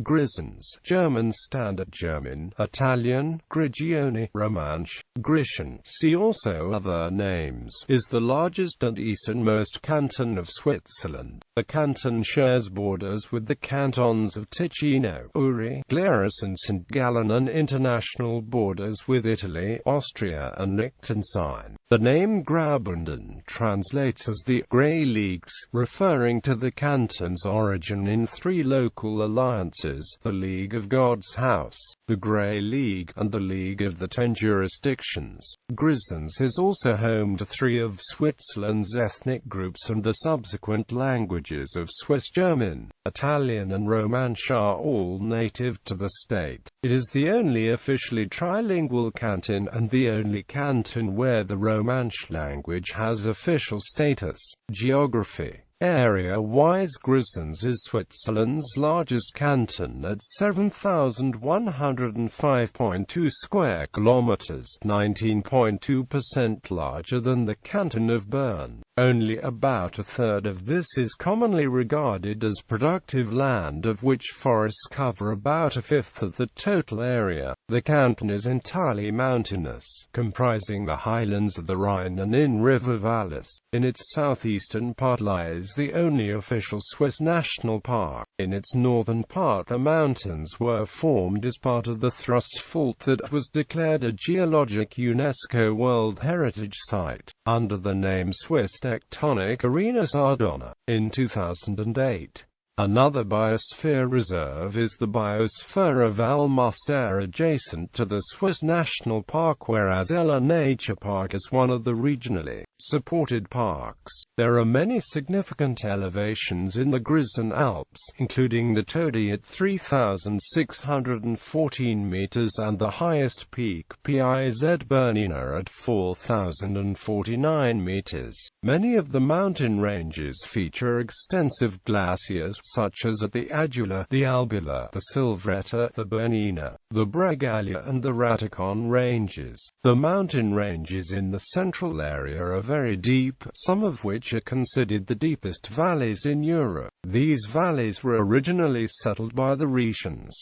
Grisons, German Standard German, Italian, Grigioni, Romansh, Grischun, see also other names, is the largest and easternmost canton of Switzerland. The canton shares borders with the cantons of Ticino, Uri, Glarus and St.Gallen, and international borders with Italy, Austria and Liechtenstein. The name Graubünden translates as the Grey Leagues, referring to the canton's origin in three local alliances: the League of God's House, the Grey League, and the League of the Ten Jurisdictions. Grisons is also home to three of Switzerland's ethnic groups, and the subsequent languages of Swiss German, Italian and Romansh are all native to the state. It is the only officially trilingual canton, and the only canton where the Romansh language has official status. Geography. Area-wise, Grisons is Switzerland's largest canton at 7,105.2 square kilometers, 19.2% larger than the canton of Bern. Only about a third of this is commonly regarded as productive land, of which forests cover about a fifth of the total area. The canton is entirely mountainous, comprising the highlands of the Rhine and in-river valleys. In its southeastern part lies the only official Swiss national park. In its northern part, the mountains were formed as part of the thrust fault that was declared a geologic UNESCO World Heritage Site, under the name Swiss Tectonic Arenas Ardonna, in 2008. Another biosphere reserve is the Biosphäre Valmuster, adjacent to the Swiss National Park, whereas Ella Nature Park is one of the regionally supported parks. There are many significant elevations in the Grison Alps, including the Todi at 3,614 meters and the highest peak, Piz Bernina, at 4,049 meters. Many of the mountain ranges feature extensive glaciers, such as at the Adula, the Albula, the Silvretta, the Bernina, the Bregaglia and the Raticon ranges. The mountain ranges in the central area are very deep, some of which are considered the deepest valleys in Europe. These valleys were originally settled by the Rhaetians.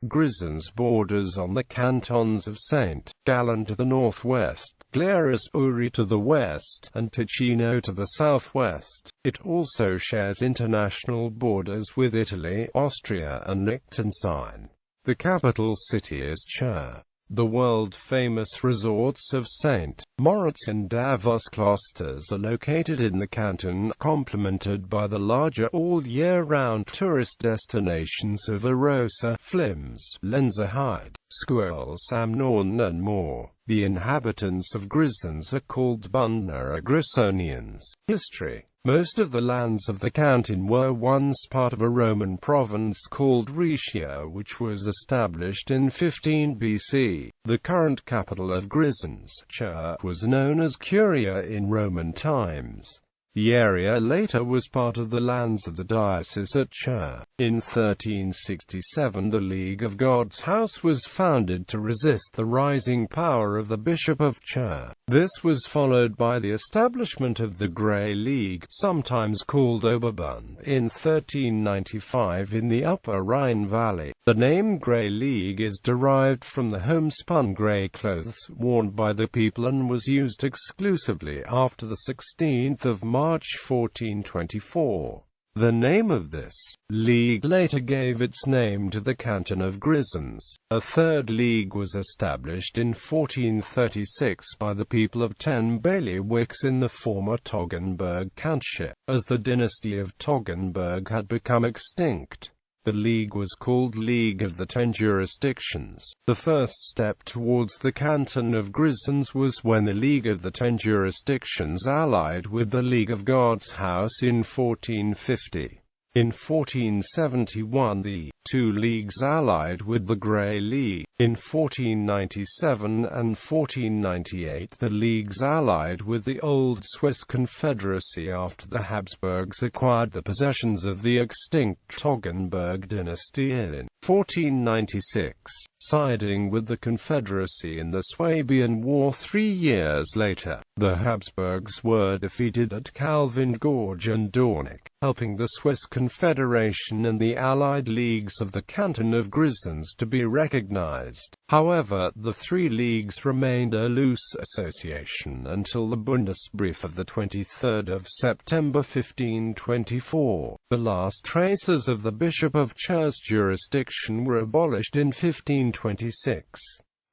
Grisons borders on the cantons of St.Gallen to the northwest, Glarus Uri to the west, and Ticino to the southwest. It also shares international borders with Italy, Austria and Liechtenstein. The capital city is Chur. The world-famous resorts of St. Moritz and Davos cloisters are located in the canton, complemented by the larger all-year-round tourist destinations of Arosa, Flims, Lenzerheide, Squirrel Samnorn and more. The inhabitants of Grisons are called Bundner or Grisonians. History. Most of the lands of the canton were once part of a Roman province called Rhaetia, which was established in 15 BC. The current capital of Grisons, Chur, was known as Curia in Roman times. The area later was part of the lands of the diocese at Chur. In 1367 the League of God's House was founded to resist the rising power of the Bishop of Chur. This was followed by the establishment of the Grey League, sometimes called Oberbund, in 1395 in the Upper Rhine Valley. The name Grey League is derived from the homespun grey clothes worn by the people and was used exclusively after the 16th of March 1424. The name of this league later gave its name to the canton of Grisons. A third league was established in 1436 by the people of 10 bailiwicks in the former Toggenburg Countship, as the dynasty of Toggenburg had become extinct. The league was called League of the Ten Jurisdictions. The first step towards the canton of Grisons was when the League of the Ten Jurisdictions allied with the League of God's House in 1450. In 1471 the two leagues allied with the Grey League. In 1497 and 1498 the leagues allied with the Old Swiss Confederacy after the Habsburgs acquired the possessions of the extinct Toggenburg dynasty in 1496, siding with the Confederacy in the Swabian War 3 years later. The Habsburgs were defeated at Calvin Gorge and Dornach, helping the Swiss Confederation and the Allied leagues of the canton of Grisons to be recognized. However, the three leagues remained a loose association until the Bundesbrief of 23 September 1524. The last traces of the Bishop of Chur's jurisdiction were abolished in 1526.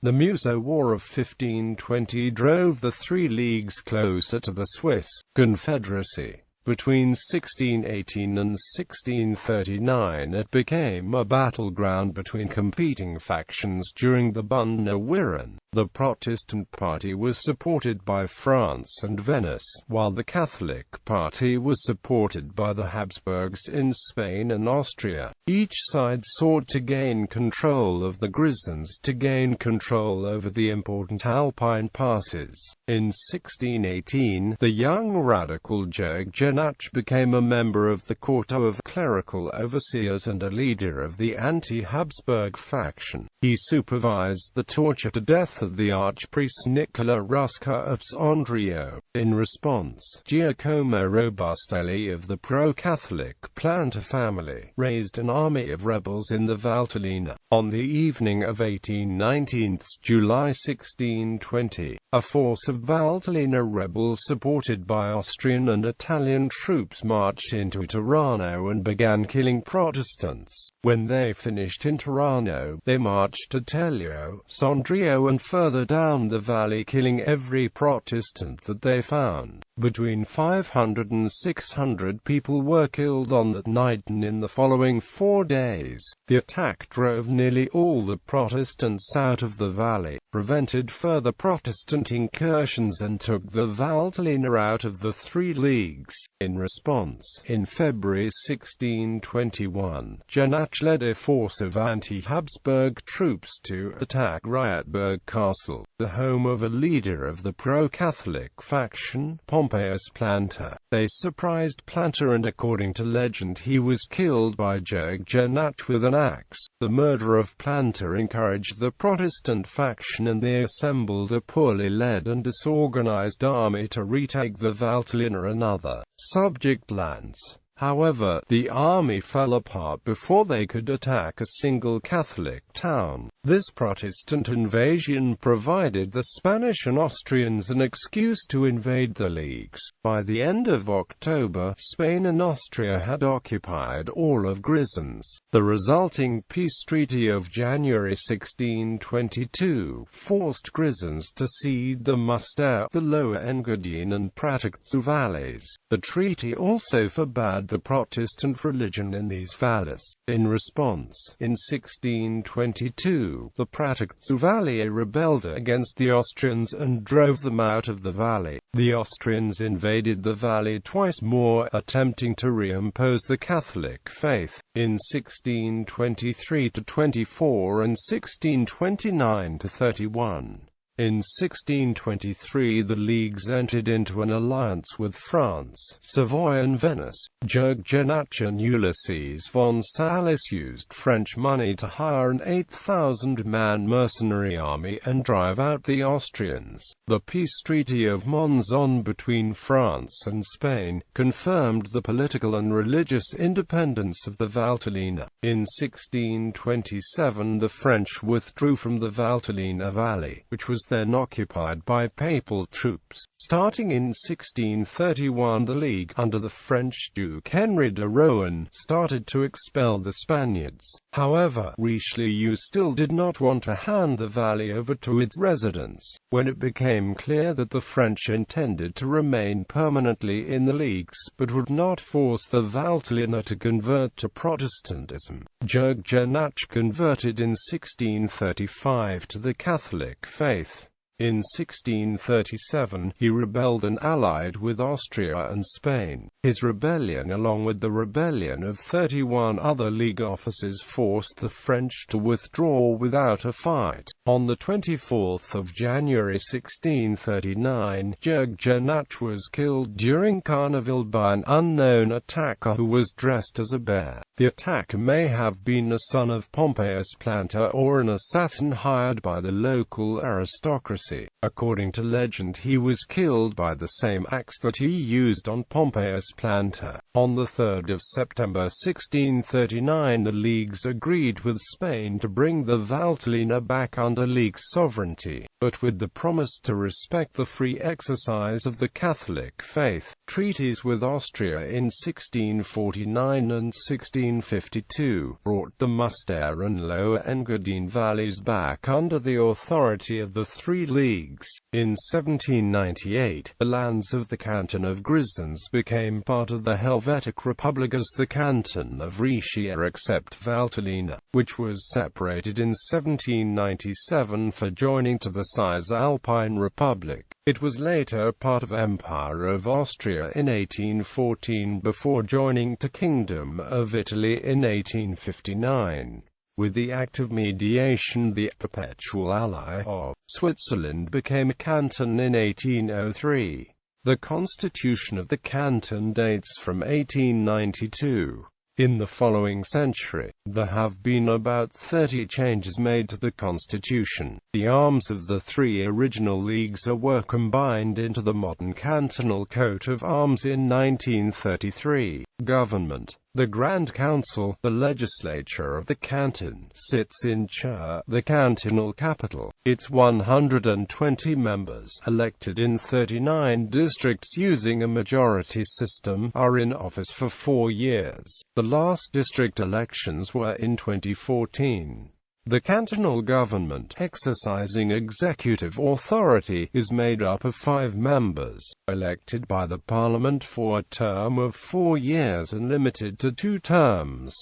The Muso War of 1520 drove the three leagues closer to the Swiss Confederacy. Between 1618 and 1639 it became a battleground between competing factions during the Bündner Wirren. The Protestant party was supported by France and Venice, while the Catholic party was supported by the Habsburgs in Spain and Austria. Each side sought to gain control of the Grisons to gain control over the important Alpine passes. In 1618, the young radical Jörg Jenach became a member of the Court of Clerical Overseers and a leader of the anti-Habsburg faction. He supervised the torture to death of the archpriest Nicola Rusca of Sondrio. In response, Giacomo Robustelli of the pro-Catholic Planta family raised an army of rebels in the Valtellina. On the evening of 19 July 1620, a force of Valtellina rebels supported by Austrian and Italian troops marched into Tirano and began killing Protestants. When they finished in Tirano, they marched to Telio, Sondrio and further down the valley, killing every Protestant that they found. Between 500 and 600 people were killed on that night and in the following 4 days. The attack drove nearly all the Protestants out of the valley, prevented further Protestant incursions and took the Valtellina out of the three leagues. In response, in February 1621, Jenach led a force of anti-Habsburg troops to attack Rietberg Castle, the home of a leader of the pro-Catholic faction, Pompeius Planta. They surprised Planta and according to legend he was killed by Jörg Jenach with an axe. The murder of Planta encouraged the Protestant faction and they assembled a poorly led and disorganized army to retake the Valtellina and other subject lands. However, the army fell apart before they could attack a single Catholic town. This Protestant invasion provided the Spanish and Austrians an excuse to invade the leagues. By the end of October, Spain and Austria had occupied all of Grisons. The resulting peace treaty of January 1622 forced Grisons to cede the Mustère, the Lower Engadine and Praticzu valleys. The treaty also forbade the Protestant religion in these valleys. In response, in 1622, the Praticzu Valley rebelled against the Austrians and drove them out of the valley. The Austrians invaded the valley twice more, attempting to reimpose the Catholic faith. In 1623–24 and 1629–31. In 1623 the leagues entered into an alliance with France, Savoy and Venice. Jörg Jenach and Ulysses von Salis used French money to hire an 8,000-man mercenary army and drive out the Austrians. The peace treaty of Monzon between France and Spain confirmed the political and religious independence of the Valtellina. In 1627 the French withdrew from the Valtellina Valley, which was then occupied by papal troops. Starting in 1631 the League, under the French Duke Henry de Rohan, started to expel the Spaniards. However, Richelieu still did not want to hand the valley over to its residents. When it became clear that the French intended to remain permanently in the leagues but would not force the Valtellina to convert to Protestantism, Jörg Jenach converted in 1635 to the Catholic faith. In 1637, he rebelled and allied with Austria and Spain. His rebellion, along with the rebellion of 31 other League officers, forced the French to withdraw without a fight. On 24 January 1639, Grigioni was killed during Carnival by an unknown attacker who was dressed as a bear. The attacker may have been a son of Pompeius Planta or an assassin hired by the local aristocracy. According to legend, he was killed by the same axe that he used on Pompeius Planta. On 3 September 1639, the Leagues agreed with Spain to bring the Valtellina back under League sovereignty, but with the promise to respect the free exercise of the Catholic faith. Treaties with Austria in 1649 and 1652 brought the Munster and Lower Engadine valleys back under the authority of the three leagues. In 1798, the lands of the canton of Grisons became part of the Helvetic Republic as the canton of Rhaetia except Valtellina, which was separated in 1797 for joining to the Cisalpine Republic. It was later part of Empire of Austria in 1814 before joining to Kingdom of Italy in 1859. With the Act of Mediation, the perpetual ally of Switzerland became a canton in 1803. The constitution of the canton dates from 1892. In the following century, there have been about 30 changes made to the constitution. The arms of the three original leagues were combined into the modern cantonal coat of arms in 1933. Government. The Grand Council, the legislature of the canton, sits in Chur, the cantonal capital. Its 120 members, elected in 39 districts using a majority system, are in office for 4 years. The last district elections were in 2014. The cantonal government, exercising executive authority, is made up of 5 members, elected by the parliament for a term of 4 years and limited to 2 terms.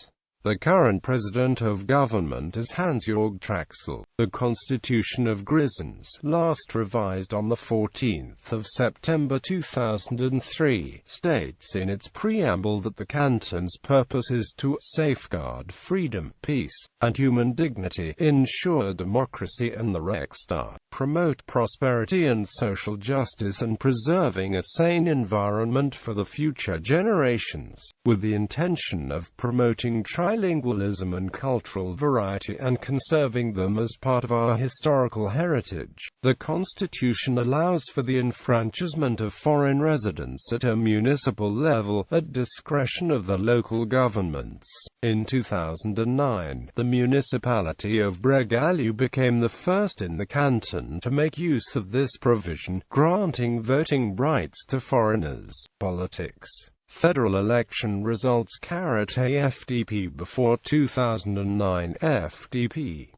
The current president of government is Hans-Jörg Traxel. The Constitution of Grisons, last revised on 14 September 2003, states in its preamble that the canton's purpose is to safeguard freedom, peace, and human dignity, ensure democracy and the Rechtsstaat, promote prosperity and social justice, and preserving a sane environment for the future generations, with the intention of promoting trilingualism and cultural variety and conserving them as part of our historical heritage. The Constitution allows for the enfranchisement of foreign residents at a municipal level, at discretion of the local governments. In 2009, the municipality of Bregaloo became the first in the canton to make use of this provision, granting voting rights to foreigners. Politics. Federal election results: AFDP before 2009. FDP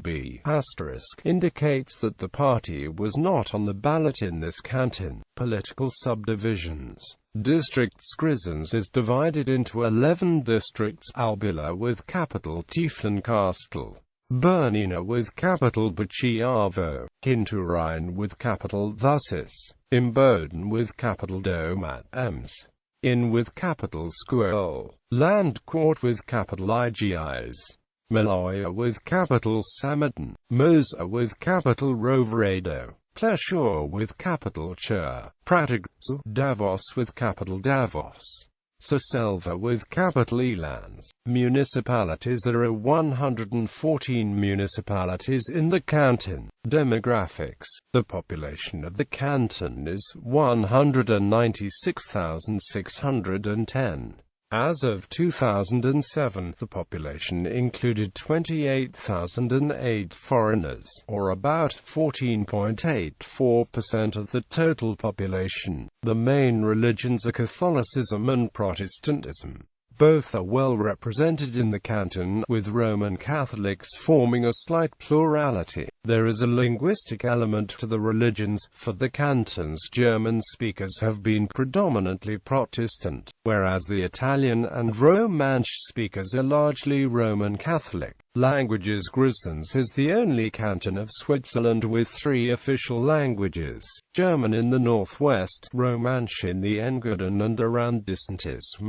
B** indicates that the party was not on the ballot in this canton. Political subdivisions. Districts. Grisons is divided into 11 districts: Albula with capital Tiefenkastel, Bernina with capital Bacciavo, Kinturine with capital Thussis, Imboden with capital Domat Ems, Inn with capital Squirrel, Landcourt with capital Igis, Maloya with capital Samadin, Mosa with capital Roveredo, Pleshur with capital Chur, Pratigru, Davos with capital Davos, Soselva with capital Elans. Municipalities. There are 114 municipalities in the canton. Demographics. The population of the canton is 196,610. As of 2007, the population included 28,008 foreigners, or about 14.84% of the total population. The main religions are Catholicism and Protestantism. Both are well represented in the canton, with Roman Catholics forming a slight plurality. There is a linguistic element to the religions. For the canton's German speakers have been predominantly Protestant. whereas the Italian and Romansh speakers are largely Roman Catholic. Languages. Grisons is the only canton of Switzerland with 3 official languages: German in the northwest, Romansh in the Engadin and around easternmost,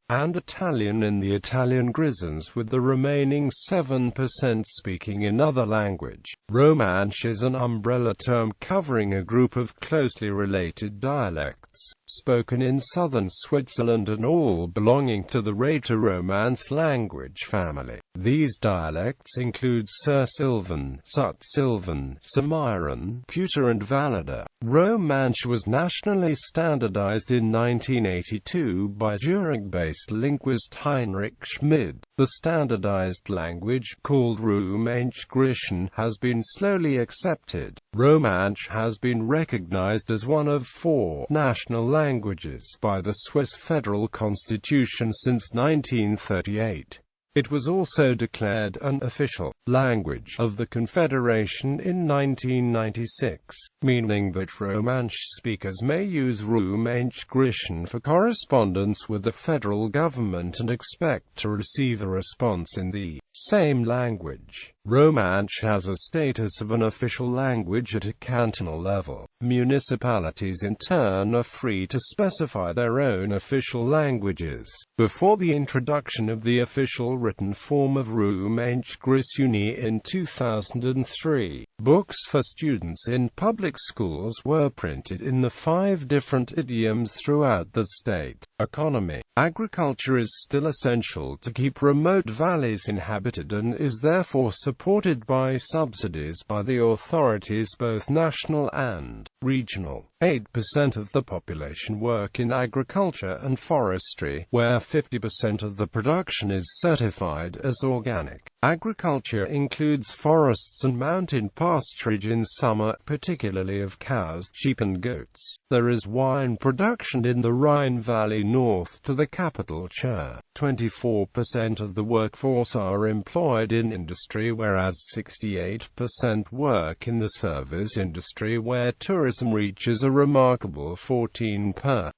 and Italian in the Italian Grisons, with the remaining 7% speaking another language. Romansh is an umbrella term covering a group of closely related dialects, spoken in southern Switzerland and all belonging to the Rhaeto-Romance language family. These dialects include Sur-Sylvan, Sut-Sylvan, Samiran, Puter and Valida. Romansh was nationally standardized in 1982 by Zurich-based linguist Heinrich Schmid. The standardized language, called Romansh Grischun, has been slowly accepted. Romansh has been recognized as one of 4 national languages by the Swiss Federal Constitution since 1938. It was also declared an official language of the Confederation in 1996, meaning that Romansh speakers may use Romansh Grischun for correspondence with the federal government and expect to receive a response in the same language. Romansh has a status of an official language at a cantonal level. Municipalities in turn are free to specify their own official languages. Before the introduction of the official written form of Romansh Grigioni in 2003, books for students in public schools were printed in the 5 different idioms throughout the state. Economy. Agriculture is still essential to keep remote valleys inhabited and is therefore supported by subsidies by the authorities, both national and regional. 8% of the population work in agriculture and forestry, where 50% of the production is certified as organic. Agriculture includes forests and mountain pasturage in summer, particularly of cows, sheep and goats. There is wine production in the Rhine Valley north to the capital Chur. 24% of the workforce are employed in industry, whereas 68% work in the service industry, where tourism reaches a remarkable 14%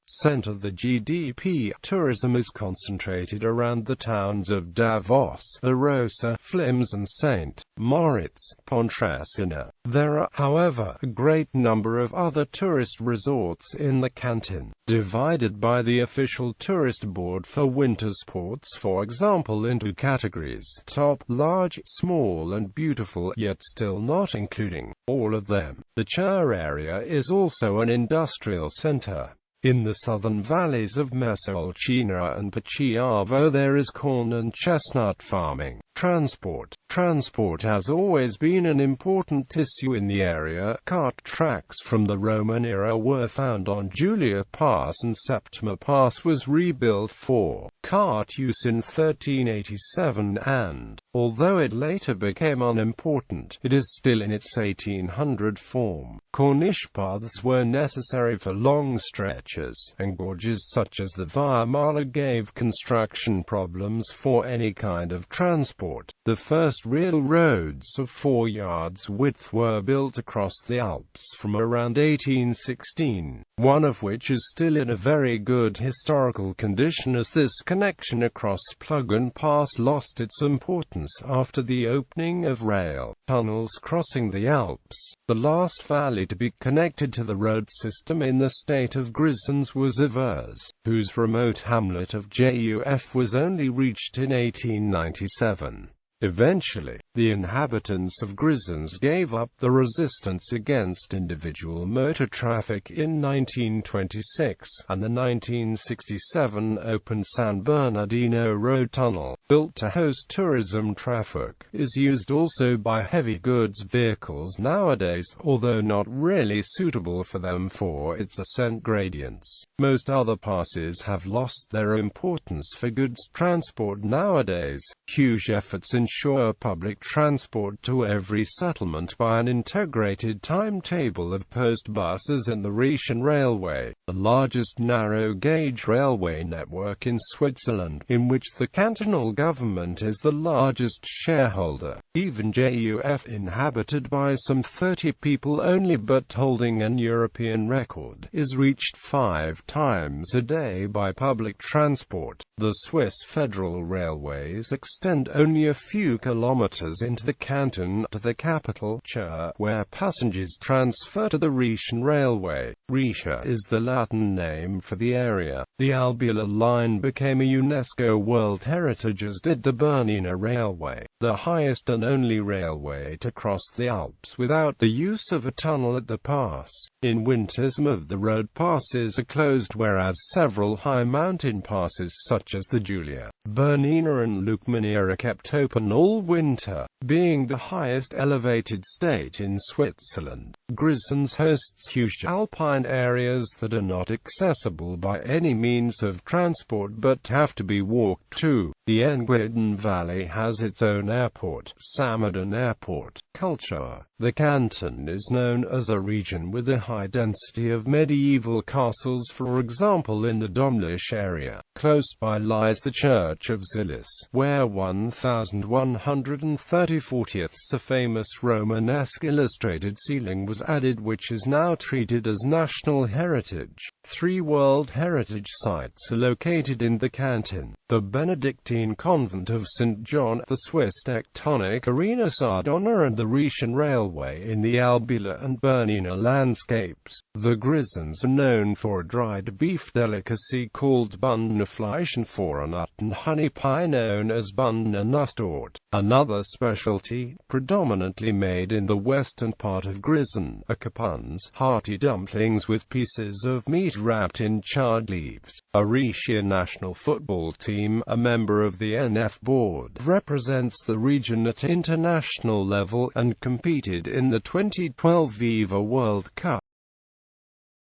of the GDP. Tourism is concentrated around the towns of Davos, Arosa, Flims and St. Moritz, Pontresina. There are, however, a great number of other tourist resorts in the canton, divided by the official tourist board for winter sports, for example, into categories: top, large, small and beautiful, yet still not including all of them. The Chur area is also an industrial center. In the southern valleys of Mesolcina and Pachiavo there is corn and chestnut farming. Transport has always been an important issue in the area. Cart tracks from the Roman era were found on Julia Pass, and Septima Pass was rebuilt for cart use in 1387, and, although it later became unimportant, it is still in its 1800 form. Corniche paths were necessary for long stretches, and gorges such as the Via Mala gave construction problems for any kind of transport. The first real roads of 4 yards width were built across the Alps from around 1816, one of which is still in a very good historical condition, as this connection across Pluggen Pass lost its importance after the opening of rail tunnels crossing the Alps. The last valley to be connected to the road system in the state of Grisons was Avers, whose remote hamlet of Juf was only reached in 1897. Eventually, the inhabitants of Grisons gave up the resistance against individual motor traffic in 1926, and the 1967 open San Bernardino Road Tunnel, built to host tourism traffic, is used also by heavy goods vehicles nowadays, although not really suitable for them for its ascent gradients. Most other passes have lost their importance for goods transport nowadays. Huge efforts in ensure public transport to every settlement by an integrated timetable of post buses and the Grischun Railway, the largest narrow-gauge railway network in Switzerland, in which the cantonal government is the largest shareholder. Even JUF, inhabited by some 30 people only but holding an European record, is reached 5 times a day by public transport. The Swiss Federal Railways extend only a few kilometers into the canton to the capital, Chur, where passengers transfer to the Grischun Railway. Grischun is the Latin name for the area. The Albular line became a UNESCO World Heritage, as did the Bernina Railway, the highest and only railway to cross the Alps without the use of a tunnel at the pass. In winter, some of the road passes are closed, whereas several high mountain passes such as the Julia, Bernina and Lukmania are kept open all winter. Being the highest elevated state in Switzerland, Grisons hosts huge alpine areas that are not accessible by any means of transport but have to be walked to. The Engadin Valley has its own airport, Samaden Airport. Culture. The canton is known as a region with a high density of medieval castles, for example in the Domlisch area. Close by lies the Church of Zilis, where 1134th a famous Romanesque illustrated ceiling was added, which is now treated as national heritage. 3 World Heritage Sites are located in the canton: the Benedictine Convent of St. John, the Swiss tectonic Arena Sardona, and the Grischun Railway in the Albular and Bernina landscapes. The Grisons are known for a dried beef delicacy called Bundenfleisch and for a nut and honey pie known as Bundener Nusstorte. Another specialty, predominantly made in the western part of Grischun, are capons, hearty dumplings with pieces of meat wrapped in charred leaves. A Grischun national football team, a member of the NF board, represents the region at international level and competed in the 2012 FIFA World Cup.